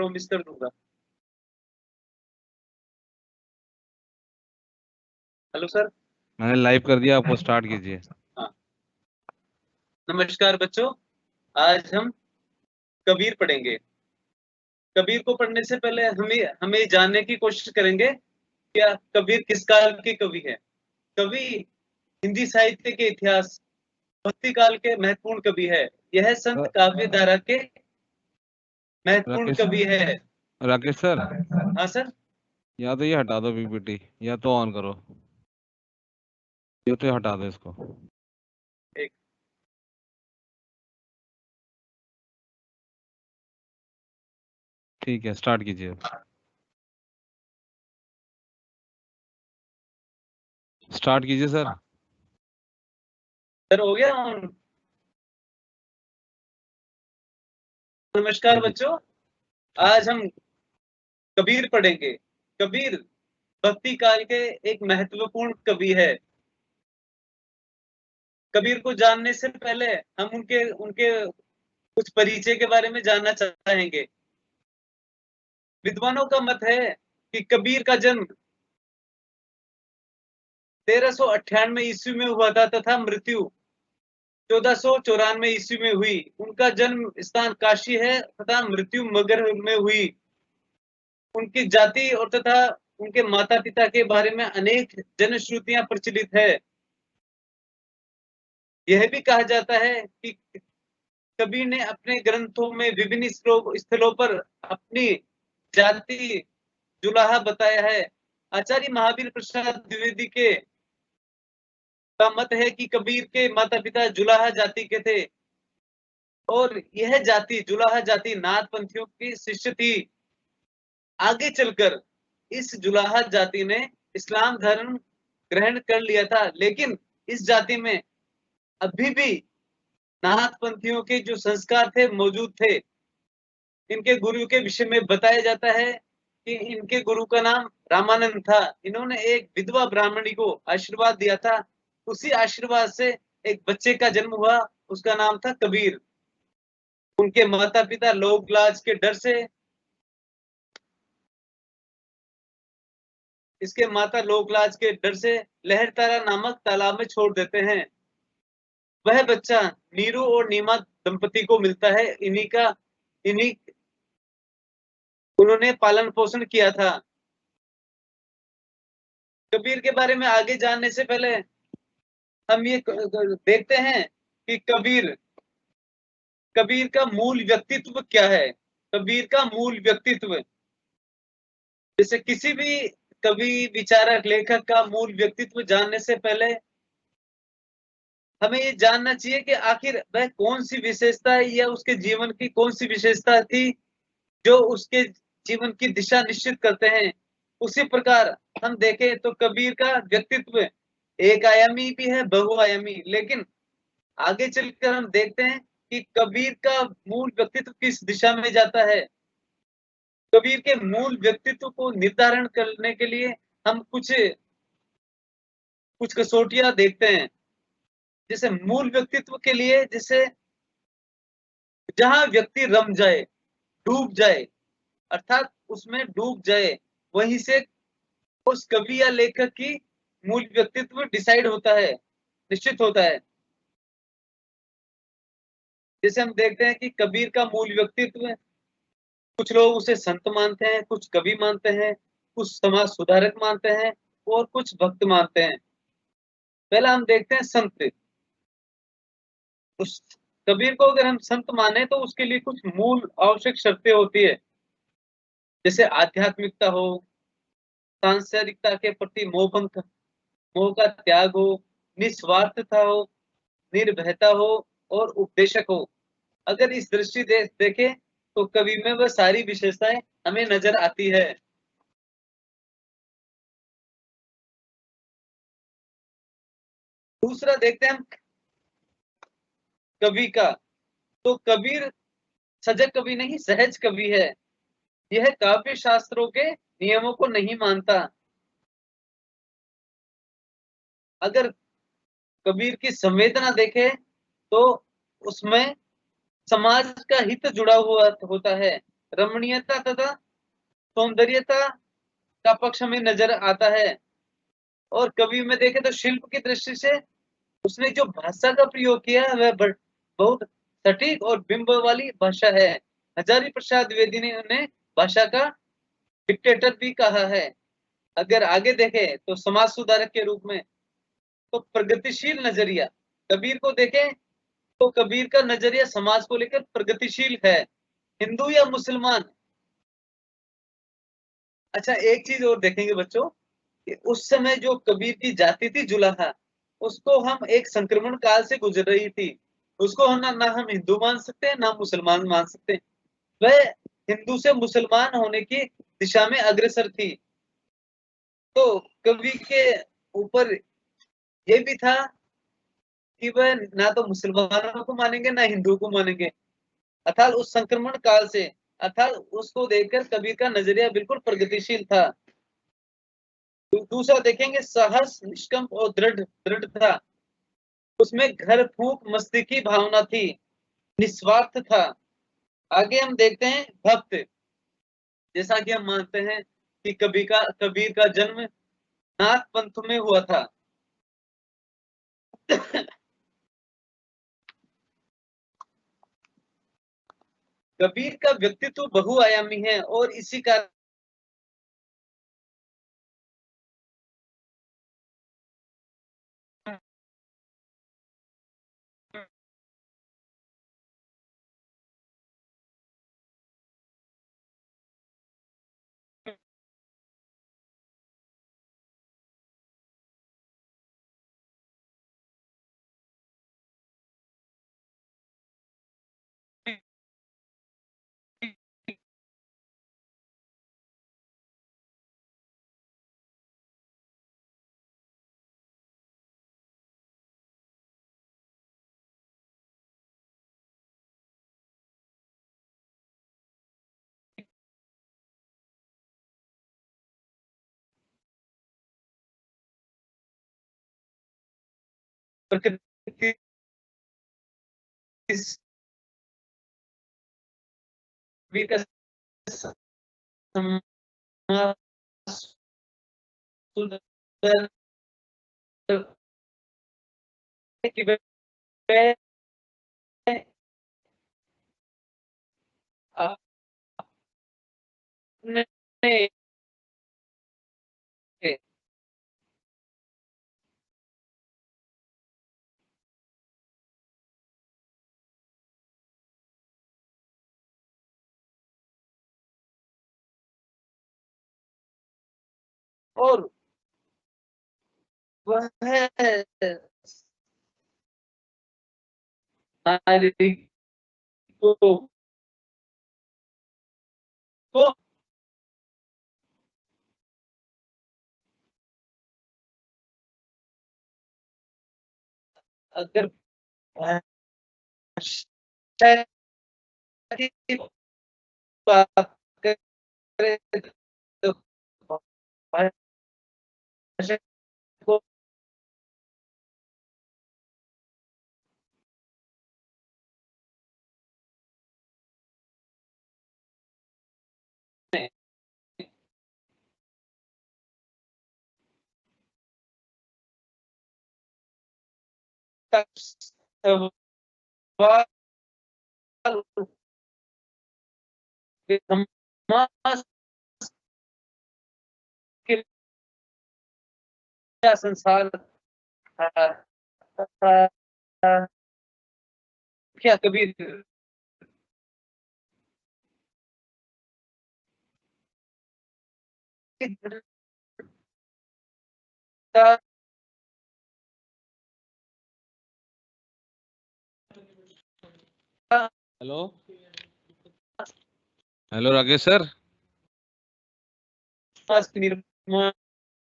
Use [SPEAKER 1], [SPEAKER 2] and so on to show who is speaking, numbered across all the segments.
[SPEAKER 1] Promise कर दूंगा। Hello sir.
[SPEAKER 2] मैंने लाइव कर दिया, आपको स्टार्ट कीजिए।
[SPEAKER 1] हाँ, नमस्कार बच्चों। आज हम कबीर पढ़ेंगे। कबीर को पढ़ने से पहले हमें हमें जानने की कोशिश करेंगे क्या कबीर किस काल के कवि है। कवि हिंदी साहित्य के इतिहास भक्ति काल के महत्वपूर्ण कवि है। यह संत काव्य धारा के महत्वपूर्ण
[SPEAKER 2] राकेश
[SPEAKER 1] कवि है।
[SPEAKER 2] राकेश सर,
[SPEAKER 1] हाँ सर।
[SPEAKER 2] या तो ये हटा दो पीपीटी, या तो ऑन करो। ये तो हटा दो इसको।
[SPEAKER 1] एक
[SPEAKER 2] ठीक है, स्टार्ट कीजिए। स्टार्ट कीजिए सर।
[SPEAKER 1] सर हो गया। नमस्कार बच्चों। आज हम कबीर पढ़ेंगे। कबीर भक्ति काल के एक महत्वपूर्ण कवि है। कबीर को जानने से पहले हम उनके उनके कुछ परिचय के बारे में जानना चाहेंगे। विद्वानों का मत है कि कबीर का जन्म 1398 ईस्वी में हुआ था तथा मृत्यु 1494 ईस्वी में हुई। उनका जन्म स्थान काशी है तथा मृत्यु मगध में हुई। उनकी जाति और तथा उनके माता पिता के बारे में अनेक जनश्रुतियां प्रचलित है। यह भी कहा जाता है कि कबीर ने अपने ग्रंथों में विभिन्न स्थलों पर अपनी जाति जुलाहा बताया है। आचार्य महावीर प्रसाद द्विवेदी के का मत है कि कबीर के माता पिता जुलाहा जाति के थे और यह जाति जुलाहा जाति नाथ पंथियों की शिष्य थी। आगे चलकर इस जुलाहा जाति ने इस्लाम धर्म ग्रहण कर लिया था, लेकिन इस जाति में अभी भी नाथ पंथियों के जो संस्कार थे मौजूद थे। इनके गुरु के विषय में बताया जाता है कि इनके गुरु का नाम रामानंद था। इन्होंने एक विधवा ब्राह्मणी को आशीर्वाद दिया था। उसी आशीर्वाद से एक बच्चे का जन्म हुआ, उसका नाम था कबीर। उनके माता पिता लोक लाज के डर से इसके माता लोकलाज के डर से लहरतारा नामक तालाब में छोड़ देते हैं। वह बच्चा नीरू और नीमा दंपति को मिलता है। इन्हीं उन्होंने पालन पोषण किया था। कबीर के बारे में आगे जानने से पहले हम ये देखते हैं कि कबीर का मूल व्यक्तित्व क्या है। कबीर का मूल व्यक्तित्व, जैसे किसी भी कवि विचारक लेखक का मूल व्यक्तित्व जानने से पहले हमें ये जानना चाहिए कि आखिर वह कौन सी विशेषता है या उसके जीवन की कौन सी विशेषता थी जो उसके जीवन की दिशा निश्चित करते हैं। उसी प्रकार हम देखें तो कबीर का व्यक्तित्व एक आयामी भी है, बहुआयामी। लेकिन आगे चलकर हम देखते हैं कि कबीर का मूल व्यक्तित्व किस दिशा में जाता है। कबीर के मूल व्यक्तित्व को निर्धारण करने के लिए हम कुछ कसौटियां देखते हैं। जैसे मूल व्यक्तित्व के लिए, जैसे जहां व्यक्ति रम जाए, डूब जाए, अर्थात उसमें डूब जाए, वहीं से उस कवि या लेखक की मूल व्यक्तित्व डिसाइड होता है, निश्चित होता है। जैसे हम देखते हैं कि कबीर का मूल व्यक्तित्व, कुछ लोग उसे संत मानते हैं, कुछ कवि मानते हैं, कुछ समाज सुधारक मानते हैं और कुछ भक्त मानते हैं। पहला हम देखते हैं संत। उस कबीर को अगर हम संत माने तो उसके लिए कुछ मूल आवश्यक शर्तें होती है। जैसे आध्यात्मिकता हो, सांसारिकता के प्रति मोह का त्याग हो, निस्वार्थता हो, निर्भयता हो और उपदेशक हो। अगर इस दृष्टि देखें तो कवि में वह सारी विशेषताएं हमें नजर आती है। दूसरा देखते हैं हम कवि का। तो कबीर सजग कवि नहीं, सहज कवि है। यह काव्य शास्त्रों के नियमों को नहीं मानता। अगर कबीर की संवेदना देखें तो उसमें समाज का हित जुड़ा हुआ होता है। रमणीयता तथा सौंदर्यता का पक्ष हमें नजर आता है। और कवि में देखें तो शिल्प की दृष्टि से उसने जो भाषा का प्रयोग किया है वह बहुत सटीक और बिंब वाली भाषा है। हजारी प्रसाद द्विवेदी ने उन्हें भाषा का डिक्टेटर भी कहा है। अगर आगे देखें तो समाज सुधारक के रूप में तो प्रगतिशील नजरिया, कबीर को देखें तो कबीर का नजरिया समाज को लेकर प्रगतिशील है। हिंदू या मुसलमान, अच्छा एक चीज और देखेंगे बच्चों कि उस समय जो कबीर की जाति थी जुलाहा, उसको हम एक संक्रमण काल से गुजर रही थी। उसको हम ना हम हिंदू मान सकते हैं ना मुसलमान मान सकते हैं। वह हिंदू से मुसलमान होने की दिशा में अग्रसर थी। तो कवि के ऊपर ये भी था कि वह ना तो मुसलमानों को मानेंगे ना हिंदू को मानेंगे। अर्थात उस संक्रमण काल से, अर्थात उसको देखकर कबीर का नजरिया बिल्कुल प्रगतिशील था। दूसरा देखेंगे साहस, निष्कंप और दृढ़ था। उसमें घर फूंक मस्ती की भावना थी, निस्वार्थ था। आगे हम देखते हैं भक्त। जैसा कि हम मानते हैं कि कबीर का जन्म नाथ पंथ में हुआ था। कबीर का व्यक्तित्व बहुआयामी है और इसी कारण प्रकृति कबीर का कि वह अपने और वह नारी को अगर भाषा की बात करें तो भाषा को सवाल समाज के लिए संसार क्या Kabir
[SPEAKER 2] hello hello Rakesh sir.
[SPEAKER 1] निर्माण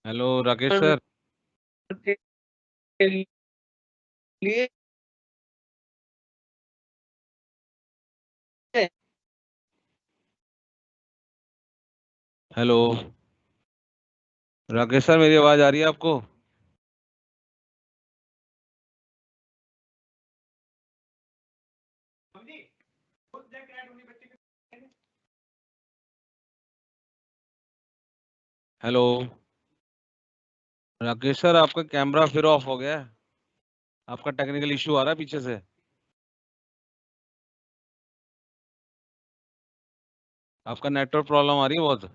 [SPEAKER 2] हेलो राकेश सर।
[SPEAKER 1] के लिए
[SPEAKER 2] हेलो राकेश सर, मेरी आवाज आ रही है आपको? हेलो राकेश सर, आपका कैमरा फिर ऑफ हो गया है। आपका टेक्निकल इशू आ रहा है पीछे से। आपका नेटवर्क प्रॉब्लम आ रही है बहुत।